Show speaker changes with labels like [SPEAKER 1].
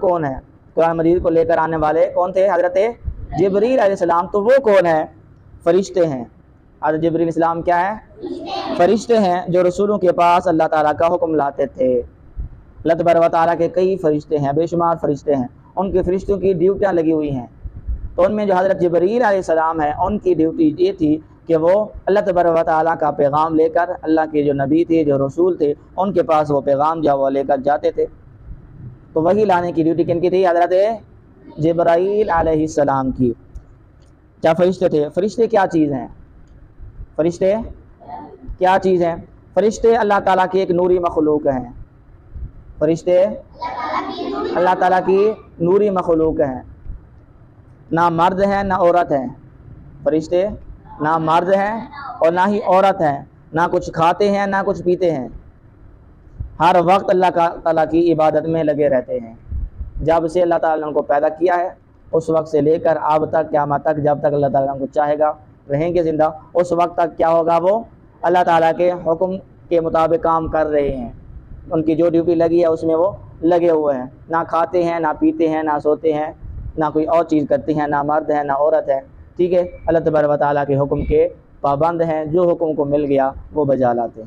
[SPEAKER 1] کون ہے؟ قرآن مجید کو لے کر آنے والے کون تھے؟ حضرت جبریل علیہ السلام۔ تو وہ کون ہے؟ فرشتے ہیں۔ حضرت جبریل علیہ السلام کیا ہے؟ فرشتے ہیں جو رسولوں کے پاس اللہ تعالیٰ کا حکم لاتے تھے۔ اللہ تبارک و تعالیٰ کے کئی فرشتے ہیں، بے شمار فرشتے ہیں، ان کے فرشتوں کی ڈیوٹیاں لگی ہوئی ہیں۔ تو ان میں جو حضرت جبریل علیہ السلام ہے، ان کی ڈیوٹی یہ تھی کہ وہ اللہ تبارک و تعالیٰ کا پیغام لے کر، اللہ کے جو نبی تھے، جو رسول تھے، ان کے پاس وہ پیغام جو وہ لے کر جاتے تھے۔ تو وہی لانے کی ڈیوٹی کن کی تھی؟ حضرت جبرائیل علیہ السلام کی۔ کیا فرشتے تھے؟ فرشتے کیا چیز ہیں؟ فرشتے کیا چیز ہیں؟ فرشتے اللہ تعالیٰ کی ایک نوری مخلوق ہیں۔ فرشتے اللہ تعالیٰ کی نوری مخلوق ہیں، نہ مرد ہیں نہ عورت ہیں۔ فرشتے نہ مرد ہیں اور نہ ہی عورت ہیں، نہ کچھ کھاتے ہیں نہ کچھ پیتے ہیں، ہر وقت اللہ تعالیٰ کی عبادت میں لگے رہتے ہیں۔ جب سے اللہ تعالیٰ نے ان کو پیدا کیا ہے اس وقت سے لے کر اب تک، قیامت تک، جب تک اللہ تعالیٰ ان کو چاہے گا رہیں گے زندہ، اس وقت تک کیا ہوگا؟ وہ اللہ تعالیٰ کے حکم کے مطابق کام کر رہے ہیں۔ ان کی جو ڈیوٹی لگی ہے اس میں وہ لگے ہوئے ہیں، نہ کھاتے ہیں نہ پیتے ہیں نہ سوتے ہیں نہ کوئی اور چیز کرتے ہیں، نہ مرد ہے نہ عورت ہے، ٹھیک ہے۔ اللہ تبارک و تعالیٰ کے حکم کے پابند ہیں، جو حکم کو مل گیا وہ بجا لاتے ہیں۔